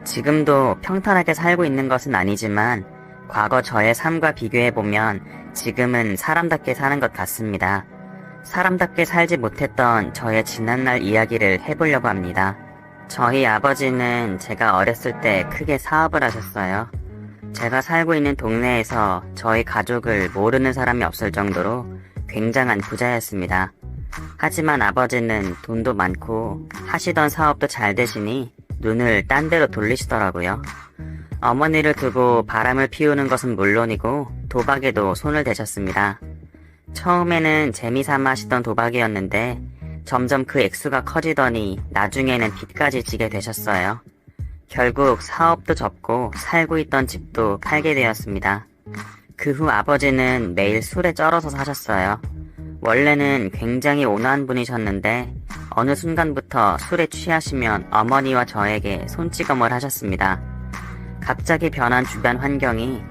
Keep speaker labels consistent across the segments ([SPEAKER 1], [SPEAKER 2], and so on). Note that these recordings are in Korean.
[SPEAKER 1] 지금도 평탄하게 살고 있는 것은 아니지만 과거 저의 삶과 비교해보면 지금은 사람답게 사는 것 같습니다. 사람답게 살지 못했던 저의 지난날 이야기를 해보려고 합니다. 저희 아버지는 제가 어렸을 때 크게 사업을 하셨어요. 제가 살고 있는 동네에서 저희 가족을 모르는 사람이 없을 정도로 굉장한 부자였습니다. 하지만 아버지는 돈도 많고 하시던 사업도 잘 되시니 눈을 딴 데로 돌리시더라고요. 어머니를 두고 바람을 피우는 것은 물론이고 도박에도 손을 대셨습니다. 처음에는 재미삼아 하시던 도박이었는데 점점 그 액수가 커지더니 나중에는 빚까지 지게 되셨어요. 결국 사업도 접고 살고 있던 집도 팔게 되었습니다. 그 후 아버지는 매일 술에 쩔어서 사셨어요. 원래는 굉장히 온화한 분이셨는데 어느 순간부터 술에 취하시면 어머니와 저에게 손찌검을 하셨습니다. 갑자기 변한 주변 환경이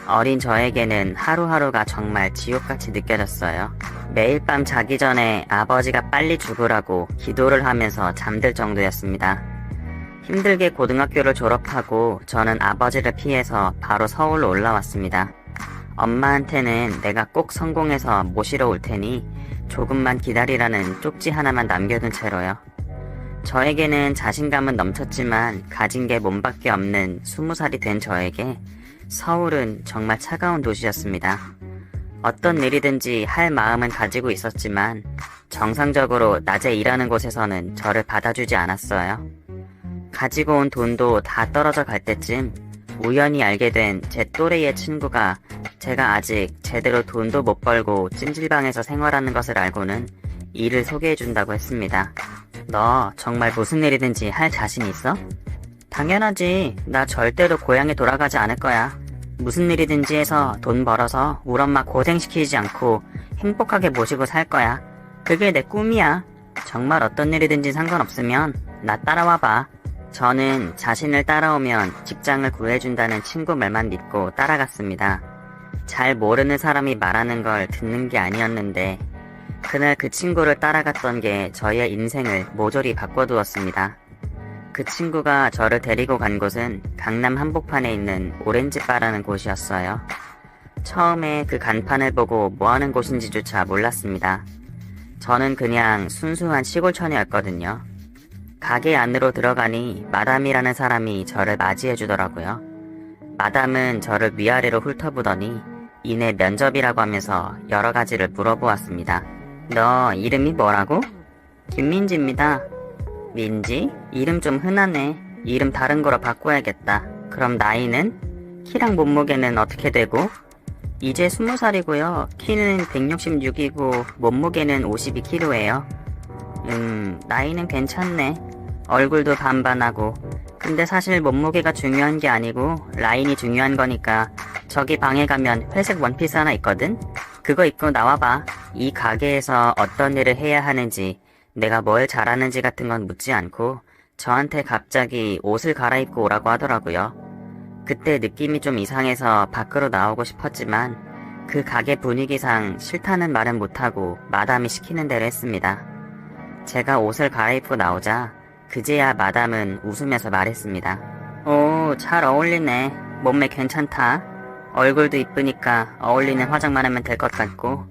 [SPEAKER 1] 어린 저에게는 하루하루가 정말 지옥같이 느껴졌어요. 매일 밤 자기 전에 아버지가 빨리 죽으라고 기도를 하면서 잠들 정도였습니다. 힘들게 고등학교를 졸업하고 저는 아버지를 피해서 바로 서울로 올라왔습니다. 엄마한테는 내가 꼭 성공해서 모시러 올 테니 조금만 기다리라는 쪽지 하나만 남겨둔 채로요. 저에게는 자신감은 넘쳤지만 가진 게 몸밖에 없는 20살이 된 저에게 서울은 정말 차가운 도시였습니다. 어떤 일이든지 할 마음은 가지고 있었지만 정상적으로 낮에 일하는 곳에서는 저를 받아주지 않았어요. 가지고 온 돈도 다 떨어져 갈 때쯤 우연히 알게 된 제 또래의 친구가 제가 아직 제대로 돈도 못 벌고 찜질방에서 생활하는 것을 알고는 일을 소개해준다고 했습니다. 너 정말 무슨 일이든지 할 자신 있어? 당연하지. 나 절대로 고향에 돌아가지 않을 거야. 무슨 일이든지 해서 돈 벌어서 우리 엄마 고생시키지 않고 행복하게 모시고 살 거야. 그게 내 꿈이야. 정말 어떤 일이든지 상관없으면 나 따라와봐. 저는 자신을 따라오면 직장을 구해준다는 친구 말만 믿고 따라갔습니다. 잘 모르는 사람이 말하는 걸 듣는 게 아니었는데 그날 그 친구를 따라갔던 게 저의 인생을 모조리 바꿔두었습니다. 그 친구가 저를 데리고 간 곳은 강남 한복판에 있는 오렌지바라는 곳이었어요. 처음에 그 간판을 보고 뭐하는 곳인지조차 몰랐습니다. 저는 그냥 순수한 시골 처녀였거든요. 가게 안으로 들어가니 마담이라는 사람이 저를 맞이해주더라고요. 마담은 저를 위아래로 훑어보더니 이내 면접이라고 하면서 여러 가지를 물어보았습니다. 너 이름이 뭐라고? 김민지입니다. 민지? 이름 좀 흔하네. 이름 다른 거로 바꿔야겠다. 그럼 나이는? 키랑 몸무게는 어떻게 되고? 이제 20살이고요. 키는 166이고 몸무게는 52kg예요. 나이는 괜찮네. 얼굴도 반반하고. 근데 사실 몸무게가 중요한 게 아니고 라인이 중요한 거니까 저기 방에 가면 회색 원피스 하나 있거든? 그거 입고 나와봐. 이 가게에서 어떤 일을 해야 하는지, 내가 뭘 잘하는지 같은 건 묻지 않고 저한테 갑자기 옷을 갈아입고 오라고 하더라고요. 그때 느낌이 좀 이상해서 밖으로 나오고 싶었지만 그 가게 분위기상 싫다는 말은 못하고 마담이 시키는 대로 했습니다. 제가 옷을 갈아입고 나오자 그제야 마담은 웃으면서 말했습니다. 오, 잘 어울리네. 몸매 괜찮다. 얼굴도 이쁘니까 어울리는 화장만 하면 될 것 같고.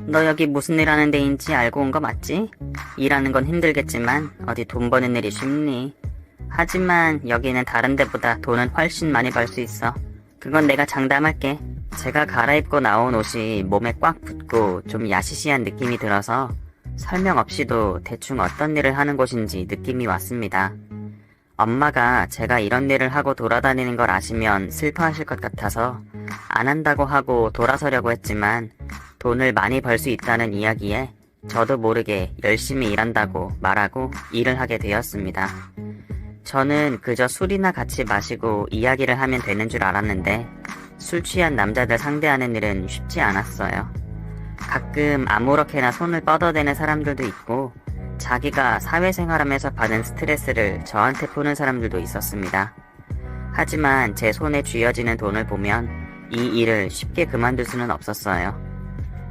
[SPEAKER 1] 너 여기 무슨 일 하는 데인지 알고 온 거 맞지? 일하는 건 힘들겠지만 어디 돈 버는 일이 쉽니? 하지만 여기는 다른 데보다 돈은 훨씬 많이 벌 수 있어. 그건 내가 장담할게. 제가 갈아입고 나온 옷이 몸에 꽉 붙고 좀 야시시한 느낌이 들어서 설명 없이도 대충 어떤 일을 하는 곳인지 느낌이 왔습니다. 엄마가 제가 이런 일을 하고 돌아다니는 걸 아시면 슬퍼하실 것 같아서 안 한다고 하고 돌아서려고 했지만 돈을 많이 벌 수 있다는 이야기에 저도 모르게 열심히 일한다고 말하고 일을 하게 되었습니다. 저는 그저 술이나 같이 마시고 이야기를 하면 되는 줄 알았는데 술 취한 남자들 상대하는 일은 쉽지 않았어요. 가끔 아무렇게나 손을 뻗어대는 사람들도 있고 자기가 사회생활하면서 받은 스트레스를 저한테 푸는 사람들도 있었습니다. 하지만 제 손에 쥐어지는 돈을 보면 이 일을 쉽게 그만둘 수는 없었어요.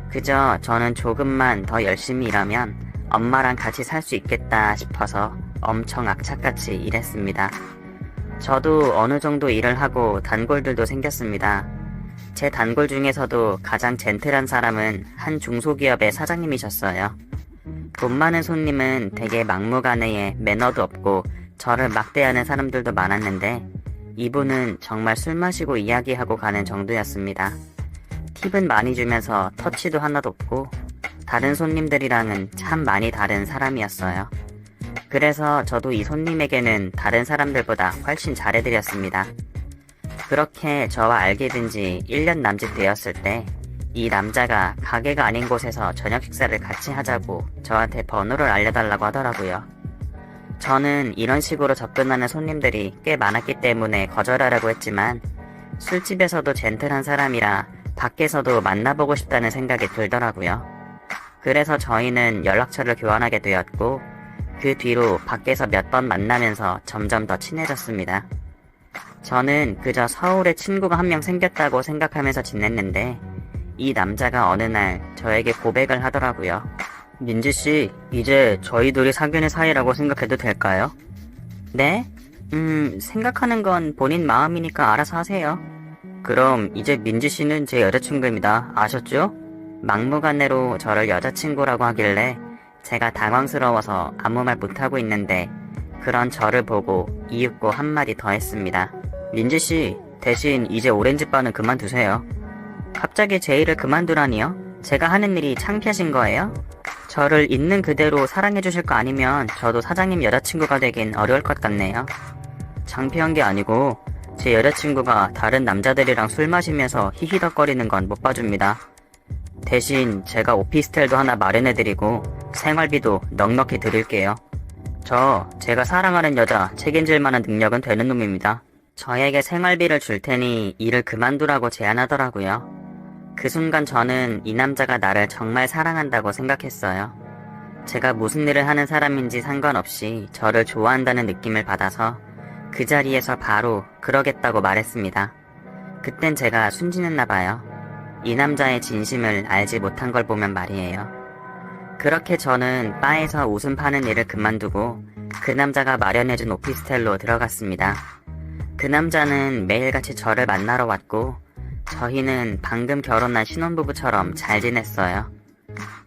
[SPEAKER 1] 그저 저는 조금만 더 열심히 일하면 엄마랑 같이 살 수 있겠다 싶어서 엄청 악착같이 일했습니다. 저도 어느 정도 일을 하고 단골들도 생겼습니다. 제 단골 중에서도 가장 젠틀한 사람은 한 중소기업의 사장님이셨어요. 돈 많은 손님은 되게 막무가내에 매너도 없고 저를 막대하는 사람들도 많았는데 이분은 정말 술 마시고 이야기하고 가는 정도였습니다. 팁은 많이 주면서 터치도 하나도 없고 다른 손님들이랑은 참 많이 다른 사람이었어요. 그래서 저도 이 손님에게는 다른 사람들보다 훨씬 잘해드렸습니다. 그렇게 저와 알게 된 지 1년 남짓 되었을 때 이 남자가 가게가 아닌 곳에서 저녁 식사를 같이 하자고 저한테 번호를 알려달라고 하더라고요. 저는 이런 식으로 접근하는 손님들이 꽤 많았기 때문에 거절하라고 했지만 술집에서도 젠틀한 사람이라 밖에서도 만나보고 싶다는 생각이 들더라고요. 그래서 저희는 연락처를 교환하게 되었고 그 뒤로 밖에서 몇 번 만나면서 점점 더 친해졌습니다. 저는 그저 서울에 친구가 한 명 생겼다고 생각하면서 지냈는데 이 남자가 어느 날 저에게 고백을 하더라고요. 민지씨, 이제 저희 둘이 사귀는 사이라고 생각해도 될까요? 네? 생각하는 건 본인 마음이니까 알아서 하세요. 그럼 이제 민지씨는 제 여자친구입니다. 아셨죠? 막무가내로 저를 여자친구라고 하길래 제가 당황스러워서 아무 말 못하고 있는데 그런 저를 보고 이윽고 한마디 더 했습니다. 민지씨, 대신 이제 오렌지바는 그만두세요. 갑자기 제 일을 그만두라니요? 제가 하는 일이 창피하신 거예요? 저를 있는 그대로 사랑해주실 거 아니면 저도 사장님 여자친구가 되긴 어려울 것 같네요. 창피한 게 아니고 제 여자친구가 다른 남자들이랑 술 마시면서 히히덕거리는 건 못 봐줍니다. 대신 제가 오피스텔도 하나 마련해드리고 생활비도 넉넉히 드릴게요. 제가 사랑하는 여자 책임질 만한 능력은 되는 놈입니다. 저에게 생활비를 줄 테니 일을 그만두라고 제안하더라고요. 그 순간 저는 이 남자가 나를 정말 사랑한다고 생각했어요. 제가 무슨 일을 하는 사람인지 상관없이 저를 좋아한다는 느낌을 받아서 그 자리에서 바로 그러겠다고 말했습니다. 그땐 제가 순진했나봐요. 이 남자의 진심을 알지 못한 걸 보면 말이에요. 그렇게 저는 바에서 웃음 파는 일을 그만두고 그 남자가 마련해준 오피스텔로 들어갔습니다. 그 남자는 매일같이 저를 만나러 왔고 저희는 방금 결혼한 신혼부부처럼 잘 지냈어요.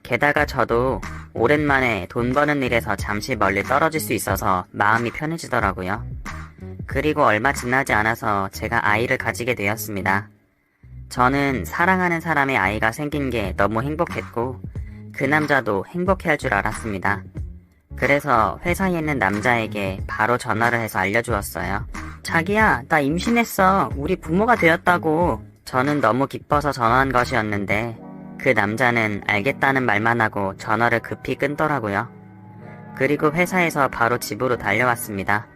[SPEAKER 1] 게다가 저도 오랜만에 돈 버는 일에서 잠시 멀리 떨어질 수 있어서 마음이 편해지더라고요. 그리고 얼마 지나지 않아서 제가 아이를 가지게 되었습니다. 저는 사랑하는 사람의 아이가 생긴 게 너무 행복했고 그 남자도 행복해할 줄 알았습니다. 그래서 회사에 있는 남자에게 바로 전화를 해서 알려주었어요. 자기야, 나 임신했어. 우리 부모가 되었다고. 저는 너무 기뻐서 전화한 것이었는데 그 남자는 알겠다는 말만 하고 전화를 급히 끊더라고요. 그리고 회사에서 바로 집으로 달려왔습니다.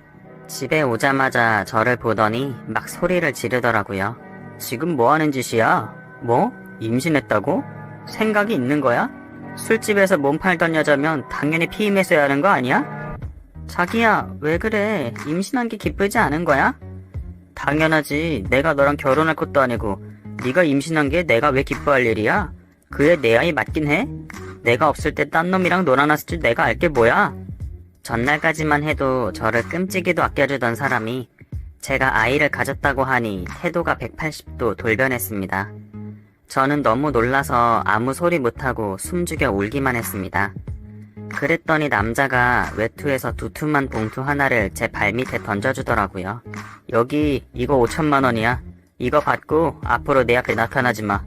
[SPEAKER 1] 집에 오자마자 저를 보더니 막 소리를 지르더라고요. 지금 뭐 하는 짓이야? 뭐? 임신했다고? 생각이 있는 거야? 술집에서 몸 팔던 여자면 당연히 피임했어야 하는 거 아니야? 자기야, 왜 그래? 임신한 게 기쁘지 않은 거야? 당연하지. 내가 너랑 결혼할 것도 아니고 네가 임신한 게 내가 왜 기뻐할 일이야? 그애 내 아이 맞긴 해? 내가 없을 때 딴 놈이랑 놀아놨을 줄 내가 알게 뭐야? 전날까지만 해도 저를 끔찍이도 아껴주던 사람이 제가 아이를 가졌다고 하니 태도가 180도 돌변했습니다. 저는 너무 놀라서 아무 소리 못하고 숨죽여 울기만 했습니다. 그랬더니 남자가 외투에서 두툼한 봉투 하나를 제 발밑에 던져주더라고요. 여기 이거 5천만 원이야. 이거 받고 앞으로 내 앞에 나타나지 마.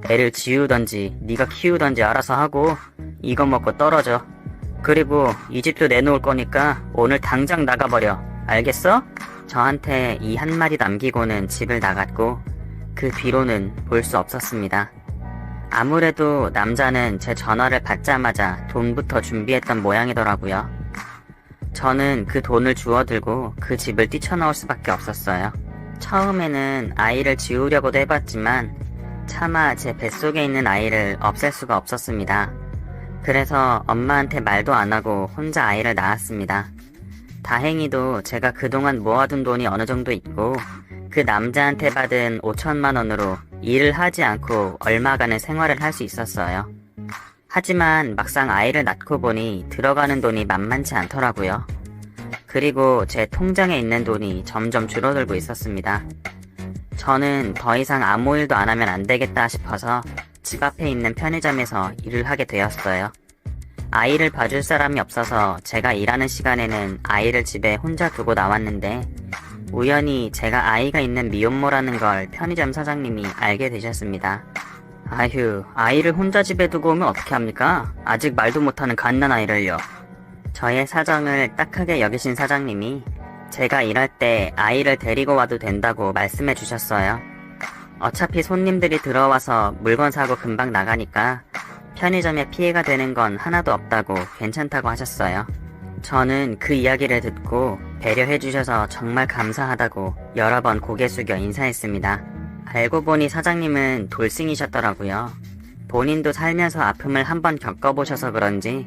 [SPEAKER 1] 애를 지우던지 네가 키우던지 알아서 하고 이거 먹고 떨어져. 그리고 이 집도 내놓을 거니까 오늘 당장 나가버려. 알겠어? 저한테 이 한마디 남기고는 집을 나갔고 그 뒤로는 볼 수 없었습니다. 아무래도 남자는 제 전화를 받자마자 돈부터 준비했던 모양이더라고요. 저는 그 돈을 주워들고 그 집을 뛰쳐나올 수밖에 없었어요. 처음에는 아이를 지우려고도 해봤지만 차마 제 뱃속에 있는 아이를 없앨 수가 없었습니다. 그래서 엄마한테 말도 안 하고 혼자 아이를 낳았습니다. 다행히도 제가 그동안 모아둔 돈이 어느 정도 있고 그 남자한테 받은 5천만 원으로 일을 하지 않고 얼마간의 생활을 할 수 있었어요. 하지만 막상 아이를 낳고 보니 들어가는 돈이 만만치 않더라고요. 그리고 제 통장에 있는 돈이 점점 줄어들고 있었습니다. 저는 더 이상 아무 일도 안 하면 안 되겠다 싶어서 집 앞에 있는 편의점에서 일을 하게 되었어요. 아이를 봐줄 사람이 없어서 제가 일하는 시간에는 아이를 집에 혼자 두고 나왔는데 우연히 제가 아이가 있는 미혼모라는 걸 편의점 사장님이 알게 되셨습니다. 아휴, 아이를 혼자 집에 두고 오면 어떻게 합니까? 아직 말도 못하는 갓난아이를요. 저의 사정을 딱하게 여기신 사장님이 제가 일할 때 아이를 데리고 와도 된다고 말씀해 주셨어요. 어차피 손님들이 들어와서 물건 사고 금방 나가니까 편의점에 피해가 되는 건 하나도 없다고 괜찮다고 하셨어요. 저는 그 이야기를 듣고 배려해 주셔서 정말 감사하다고 여러 번 고개 숙여 인사했습니다. 알고 보니 사장님은 돌싱이셨더라고요. 본인도 살면서 아픔을 한번 겪어보셔서 그런지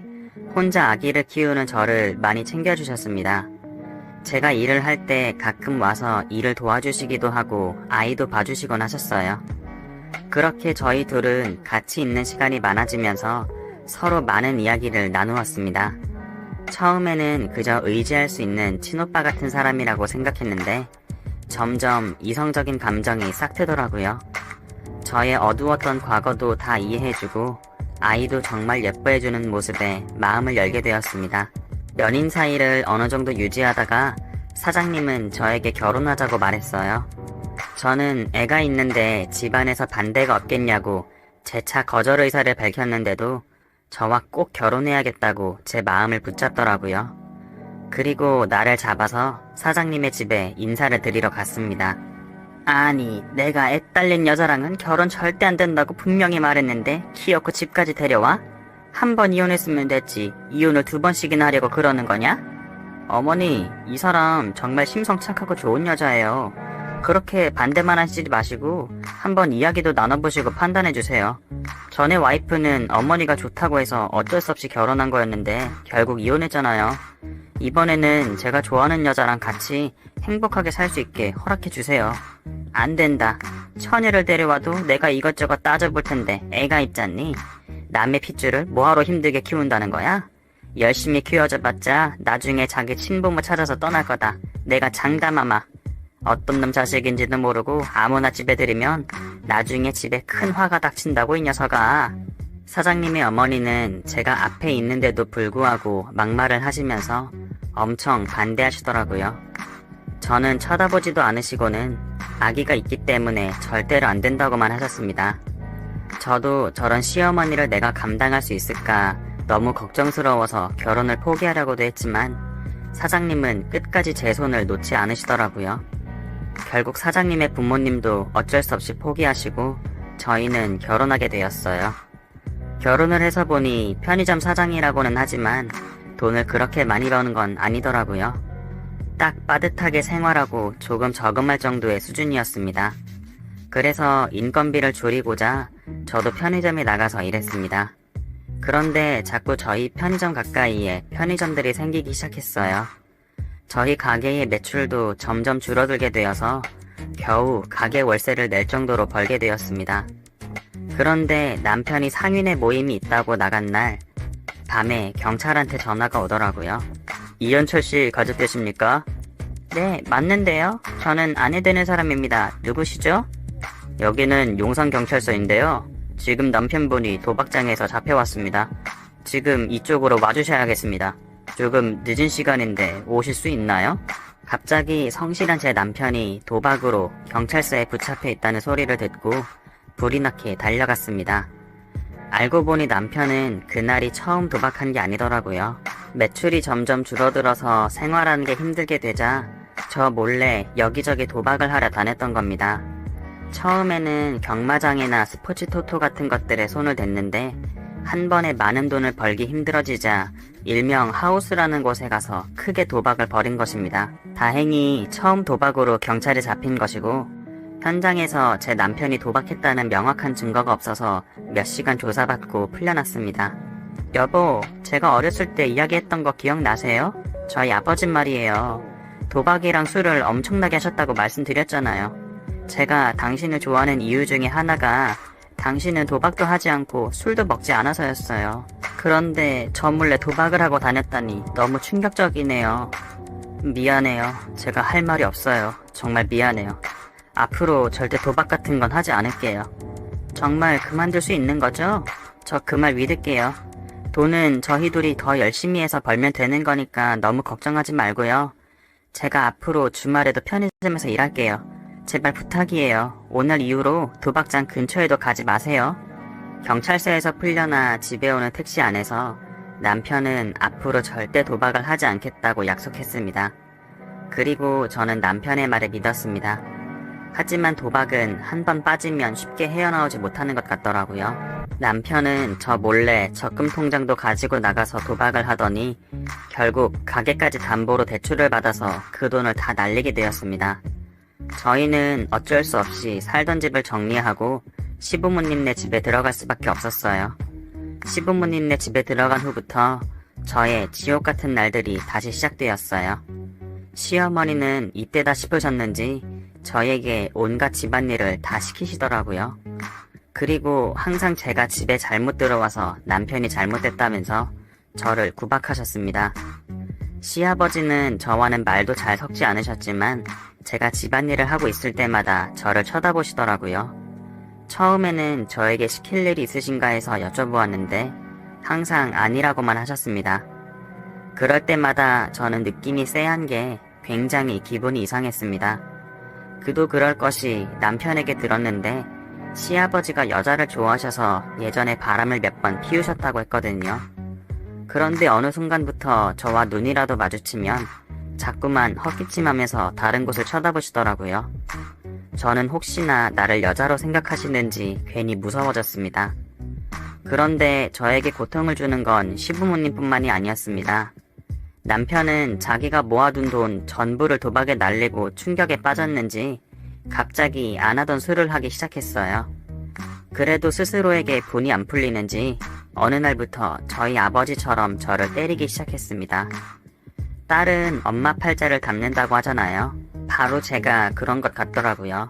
[SPEAKER 1] 혼자 아기를 키우는 저를 많이 챙겨주셨습니다. 제가 일을 할 때 가끔 와서 일을 도와주시기도 하고 아이도 봐주시곤 하셨어요. 그렇게 저희 둘은 같이 있는 시간이 많아지면서 서로 많은 이야기를 나누었습니다. 처음에는 그저 의지할 수 있는 친오빠 같은 사람이라고 생각했는데 점점 이성적인 감정이 싹 트더라고요. 저의 어두웠던 과거도 다 이해해주고 아이도 정말 예뻐해주는 모습에 마음을 열게 되었습니다. 연인 사이를 어느 정도 유지하다가 사장님은 저에게 결혼하자고 말했어요. 저는 애가 있는데 집안에서 반대가 없겠냐고 재차 거절 의사를 밝혔는데도 저와 꼭 결혼해야겠다고 제 마음을 붙잡더라고요. 그리고 나를 잡아서 사장님의 집에 인사를 드리러 갔습니다. 아니, 내가 애 딸린 여자랑은 결혼 절대 안 된다고 분명히 말했는데 키워코 집까지 데려와? 한 번 이혼했으면 됐지 이혼을 2번씩이나 하려고 그러는 거냐? 어머니, 이 사람 정말 심성 착하고 좋은 여자예요. 그렇게 반대만 하시지 마시고 한번 이야기도 나눠보시고 판단해주세요. 전에 와이프는 어머니가 좋다고 해서 어쩔 수 없이 결혼한 거였는데 결국 이혼했잖아요. 이번에는 제가 좋아하는 여자랑 같이 행복하게 살 수 있게 허락해주세요. 안 된다. 처녀를 데려와도 내가 이것저것 따져볼 텐데 애가 있잖니? 남의 핏줄을 뭐하러 힘들게 키운다는 거야? 열심히 키워줘봤자 나중에 자기 친부모 찾아서 떠날 거다. 내가 장담하마. 어떤 놈 자식인지도 모르고 아무나 집에 들이면 나중에 집에 큰 화가 닥친다고 이 녀석아. 사장님의 어머니는 제가 앞에 있는데도 불구하고 막말을 하시면서 엄청 반대하시더라고요. 저는 쳐다보지도 않으시고는 아기가 있기 때문에 절대로 안 된다고만 하셨습니다. 저도 저런 시어머니를 내가 감당할 수 있을까 너무 걱정스러워서 결혼을 포기하려고도 했지만 사장님은 끝까지 제 손을 놓지 않으시더라고요. 결국 사장님의 부모님도 어쩔 수 없이 포기하시고 저희는 결혼하게 되었어요. 결혼을 해서 보니 편의점 사장이라고는 하지만 돈을 그렇게 많이 버는 건 아니더라고요. 딱 빠듯하게 생활하고 조금 저금할 정도의 수준이었습니다. 그래서 인건비를 줄이고자 저도 편의점에 나가서 일했습니다. 그런데 자꾸 저희 편의점 가까이에 편의점들이 생기기 시작했어요. 저희 가게의 매출도 점점 줄어들게 되어서 겨우 가게 월세를 낼 정도로 벌게 되었습니다. 그런데 남편이 상인회 모임이 있다고 나간 날 밤에 경찰한테 전화가 오더라고요. 이현철 씨 가족 되십니까? 네, 맞는데요. 저는 아내 되는 사람입니다. 누구시죠? 여기는 용산경찰서인데요. 지금 남편분이 도박장에서 잡혀왔습니다. 지금 이쪽으로 와주셔야겠습니다. 조금 늦은 시간인데 오실 수 있나요? 갑자기 성실한 제 남편이 도박으로 경찰서에 붙잡혀 있다는 소리를 듣고 불이 나게 달려갔습니다. 알고 보니 남편은 그날이 처음 도박한 게 아니더라고요. 매출이 점점 줄어들어서 생활하는 게 힘들게 되자 저 몰래 여기저기 도박을 하러 다녔던 겁니다. 처음에는 경마장이나 스포츠 토토 같은 것들에 손을 댔는데 한 번에 많은 돈을 벌기 힘들어지자 일명 하우스라는 곳에 가서 크게 도박을 벌인 것입니다. 다행히 처음 도박으로 경찰에 잡힌 것이고 현장에서 제 남편이 도박했다는 명확한 증거가 없어서 몇 시간 조사받고 풀려났습니다. 여보, 제가 어렸을 때 이야기했던 거 기억나세요? 저희 아버지 말이에요. 도박이랑 술을 엄청나게 하셨다고 말씀드렸잖아요. 제가 당신을 좋아하는 이유 중에 하나가 당신은 도박도 하지 않고 술도 먹지 않아서였어요. 그런데 저 몰래 도박을 하고 다녔다니 너무 충격적이네요. 미안해요. 제가 할 말이 없어요. 정말 미안해요. 앞으로 절대 도박 같은 건 하지 않을게요. 정말 그만둘 수 있는 거죠? 저 그 말 믿을게요. 돈은 저희 둘이 더 열심히 해서 벌면 되는 거니까 너무 걱정하지 말고요. 제가 앞으로 주말에도 편의점에서 일할게요. 제발 부탁이에요. 오늘 이후로 도박장 근처에도 가지 마세요. 경찰서에서 풀려나 집에 오는 택시 안에서 남편은 앞으로 절대 도박을 하지 않겠다고 약속했습니다. 그리고 저는 남편의 말을 믿었습니다. 하지만 도박은 한 번 빠지면 쉽게 헤어나오지 못하는 것 같더라고요. 남편은 저 몰래 적금 통장도 가지고 나가서 도박을 하더니 결국 가게까지 담보로 대출을 받아서 그 돈을 다 날리게 되었습니다. 저희는 어쩔 수 없이 살던 집을 정리하고 시부모님네 집에 들어갈 수밖에 없었어요. 시부모님네 집에 들어간 후부터 저의 지옥 같은 날들이 다시 시작되었어요. 시어머니는 이때다 싶으셨는지 저에게 온갖 집안일을 다 시키시더라고요. 그리고 항상 제가 집에 잘못 들어와서 남편이 잘못했다면서 저를 구박하셨습니다. 시아버지는 저와는 말도 잘 섞지 않으셨지만 제가 집안일을 하고 있을 때마다 저를 쳐다보시더라고요. 처음에는 저에게 시킬 일이 있으신가 해서 여쭤보았는데 항상 아니라고만 하셨습니다. 그럴 때마다 저는 느낌이 쎄한 게 굉장히 기분이 이상했습니다. 그도 그럴 것이 남편에게 들었는데 시아버지가 여자를 좋아하셔서 예전에 바람을 몇 번 피우셨다고 했거든요. 그런데 어느 순간부터 저와 눈이라도 마주치면 자꾸만 헛기침하면서 다른 곳을 쳐다보시더라고요. 저는 혹시나 나를 여자로 생각하시는지 괜히 무서워졌습니다. 그런데 저에게 고통을 주는 건 시부모님뿐만이 아니었습니다. 남편은 자기가 모아둔 돈 전부를 도박에 날리고 충격에 빠졌는지 갑자기 안 하던 술을 하기 시작했어요. 그래도 스스로에게 분이 안 풀리는지 어느 날부터 저희 아버지처럼 저를 때리기 시작했습니다. 딸은 엄마 팔자를 닮는다고 하잖아요. 바로 제가 그런 것 같더라고요.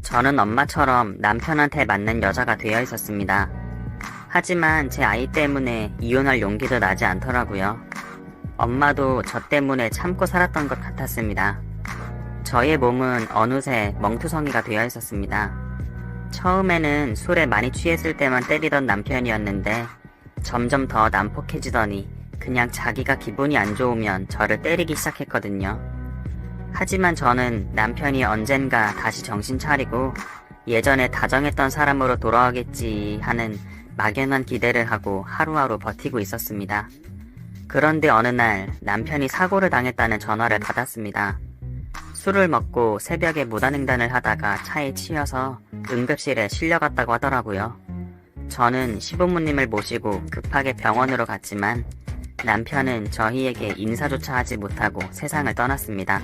[SPEAKER 1] 저는 엄마처럼 남편한테 맞는 여자가 되어 있었습니다. 하지만 제 아이 때문에 이혼할 용기도 나지 않더라고요. 엄마도 저 때문에 참고 살았던 것 같았습니다. 저의 몸은 어느새 멍투성이가 되어 있었습니다. 처음에는 술에 많이 취했을 때만 때리던 남편이었는데 점점 더 난폭해지더니 그냥 자기가 기분이 안 좋으면 저를 때리기 시작했거든요. 하지만 저는 남편이 언젠가 다시 정신 차리고 예전에 다정했던 사람으로 돌아오겠지 하는 막연한 기대를 하고 하루하루 버티고 있었습니다. 그런데 어느 날 남편이 사고를 당했다는 전화를 받았습니다. 술을 먹고 새벽에 무단횡단을 하다가 차에 치여서 응급실에 실려갔다고 하더라고요. 저는 시부모님을 모시고 급하게 병원으로 갔지만 남편은 저희에게 인사조차 하지 못하고 세상을 떠났습니다.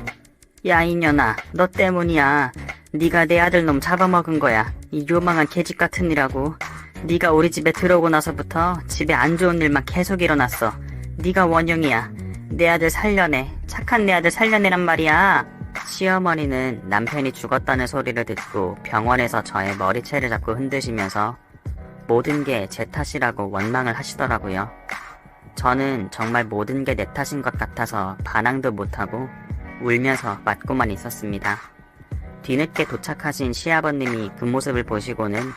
[SPEAKER 1] 야 이년아, 너 때문이야. 네가 내 아들 놈 잡아먹은 거야. 이 요망한 계집 같은 이라고. 네가 우리 집에 들어오고 나서부터 집에 안 좋은 일만 계속 일어났어. 네가 원흉이야. 내 아들 살려내. 착한 내 아들 살려내란 말이야. 시어머니는 남편이 죽었다는 소리를 듣고 병원에서 저의 머리채를 잡고 흔드시면서 모든 게 제 탓이라고 원망을 하시더라고요. 저는 정말 모든 게 내 탓인 것 같아서 반항도 못하고 울면서 맞고만 있었습니다. 뒤늦게 도착하신 시아버님이 그 모습을 보시고는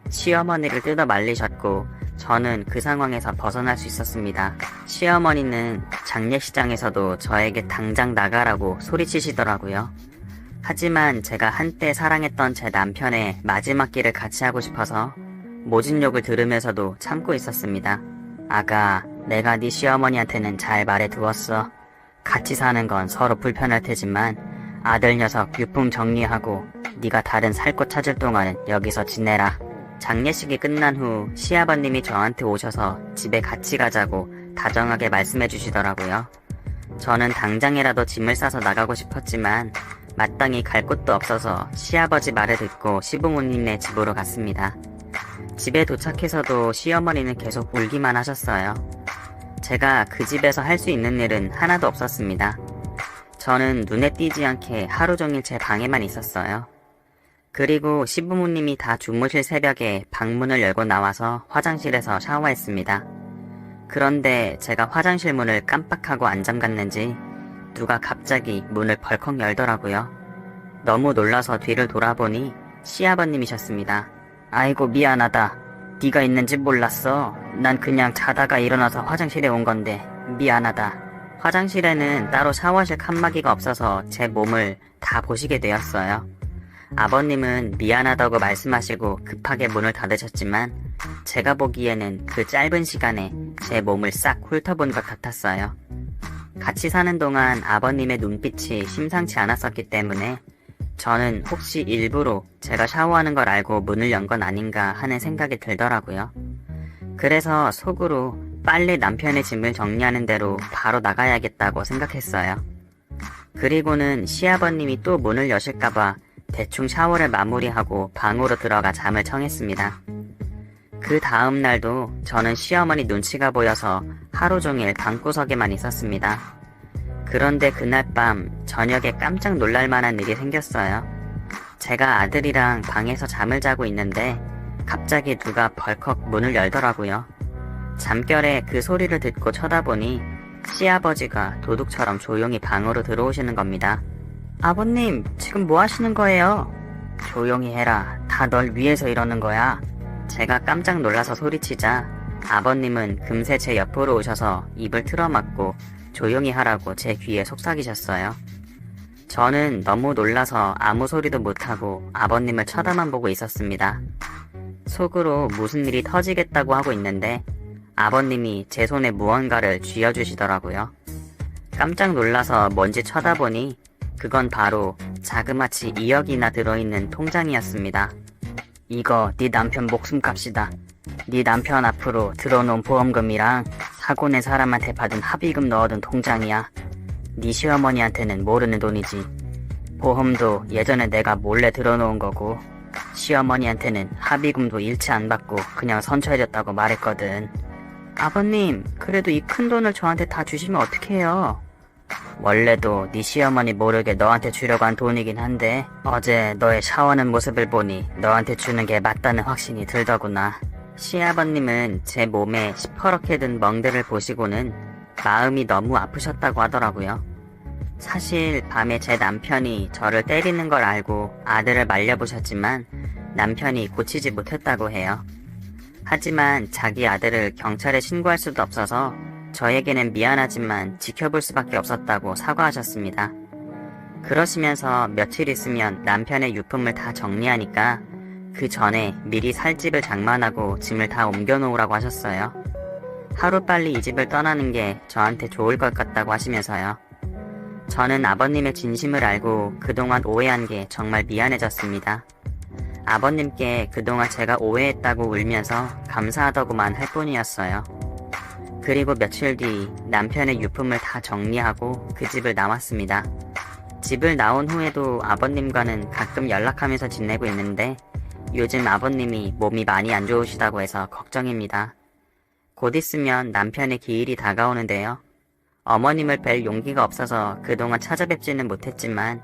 [SPEAKER 1] 시어머니를 뜯어 말리셨고 저는 그 상황에서 벗어날 수 있었습니다. 시어머니는 장례식장에서도 저에게 당장 나가라고 소리치시더라고요. 하지만 제가 한때 사랑했던 제 남편의 마지막 길을 같이 하고 싶어서 모진 욕을 들으면서도 참고 있었습니다. 아가, 내가 네 시어머니한테는 잘 말해두었어. 같이 사는 건 서로 불편할 테지만 아들 녀석 유품 정리하고 네가 다른 살 곳 찾을 동안은 여기서 지내라. 장례식이 끝난 후 시아버님이 저한테 오셔서 집에 같이 가자고 다정하게 말씀해 주시더라고요. 저는 당장이라도 짐을 싸서 나가고 싶었지만 마땅히 갈 곳도 없어서 시아버지 말을 듣고 시부모님네 집으로 갔습니다. 집에 도착해서도 시어머니는 계속 울기만 하셨어요. 제가 그 집에서 할 수 있는 일은 하나도 없었습니다. 저는 눈에 띄지 않게 하루 종일 제 방에만 있었어요. 그리고 시부모님이 다 주무실 새벽에 방문을 열고 나와서 화장실에서 샤워했습니다. 그런데 제가 화장실 문을 깜빡하고 안 잠갔는지 누가 갑자기 문을 벌컥 열더라고요. 너무 놀라서 뒤를 돌아보니 시아버님이셨습니다. 아이고 미안하다. 네가 있는지 몰랐어. 난 그냥 자다가 일어나서 화장실에 온 건데 미안하다. 화장실에는 따로 샤워실 칸막이가 없어서 제 몸을 다 보시게 되었어요. 아버님은 미안하다고 말씀하시고 급하게 문을 닫으셨지만 제가 보기에는 그 짧은 시간에 제 몸을 싹 훑어본 것 같았어요. 같이 사는 동안 아버님의 눈빛이 심상치 않았었기 때문에 저는 혹시 일부러 제가 샤워하는 걸 알고 문을 연 건 아닌가 하는 생각이 들더라고요. 그래서 속으로 빨리 남편의 짐을 정리하는 대로 바로 나가야겠다고 생각했어요. 그리고는 시아버님이 또 문을 여실까봐 대충 샤워를 마무리하고 방으로 들어가 잠을 청했습니다. 그 다음 날도 저는 시어머니 눈치가 보여서 하루 종일 방구석에만 있었습니다. 그런데 그날 밤 저녁에 깜짝 놀랄 만한 일이 생겼어요. 제가 아들이랑 방에서 잠을 자고 있는데 갑자기 누가 벌컥 문을 열더라고요. 잠결에 그 소리를 듣고 쳐다보니 시아버지가 도둑처럼 조용히 방으로 들어오시는 겁니다. 아버님, 지금 뭐 하시는 거예요? 조용히 해라. 다 널 위해서 이러는 거야. 제가 깜짝 놀라서 소리치자 아버님은 금세 제 옆으로 오셔서 입을 틀어막고 조용히 하라고 제 귀에 속삭이셨어요. 저는 너무 놀라서 아무 소리도 못하고 아버님을 쳐다만 보고 있었습니다. 속으로 무슨 일이 터지겠다고 하고 있는데 아버님이 제 손에 무언가를 쥐어주시더라고요. 깜짝 놀라서 뭔지 쳐다보니 그건 바로 자그마치 2억이나 들어있는 통장이었습니다. 이거 네 남편 목숨값이다. 네 남편 앞으로 들어놓은 보험금이랑 사고 낸 사람한테 받은 합의금 넣어둔 통장이야. 네 시어머니한테는 모르는 돈이지. 보험도 예전에 내가 몰래 들어놓은 거고 시어머니한테는 합의금도 일치 안 받고 그냥 선처해줬다고 말했거든. 아버님, 그래도 이 큰 돈을 저한테 다 주시면 어떡해요? 원래도 네 시어머니 모르게 너한테 주려고 한 돈이긴 한데 어제 너의 샤워하는 모습을 보니 너한테 주는 게 맞다는 확신이 들더구나. 시아버님은 제 몸에 시퍼렇게 든 멍들을 보시고는 마음이 너무 아프셨다고 하더라고요. 사실 밤에 제 남편이 저를 때리는 걸 알고 아들을 말려보셨지만 남편이 고치지 못했다고 해요. 하지만 자기 아들을 경찰에 신고할 수도 없어서 저에게는 미안하지만 지켜볼 수밖에 없었다고 사과하셨습니다. 그러시면서 며칠 있으면 남편의 유품을 다 정리하니까 그 전에 미리 살 집을 장만하고 짐을 다 옮겨놓으라고 하셨어요. 하루빨리 이 집을 떠나는 게 저한테 좋을 것 같다고 하시면서요. 저는 아버님의 진심을 알고 그동안 오해한 게 정말 미안해졌습니다. 아버님께 그동안 제가 오해했다고 울면서 감사하다고만 할 뿐이었어요. 그리고 며칠 뒤 남편의 유품을 다 정리하고 그 집을 나왔습니다. 집을 나온 후에도 아버님과는 가끔 연락하면서 지내고 있는데 요즘 아버님이 몸이 많이 안 좋으시다고 해서 걱정입니다. 곧 있으면 남편의 기일이 다가오는데요. 어머님을 뵐 용기가 없어서 그동안 찾아뵙지는 못했지만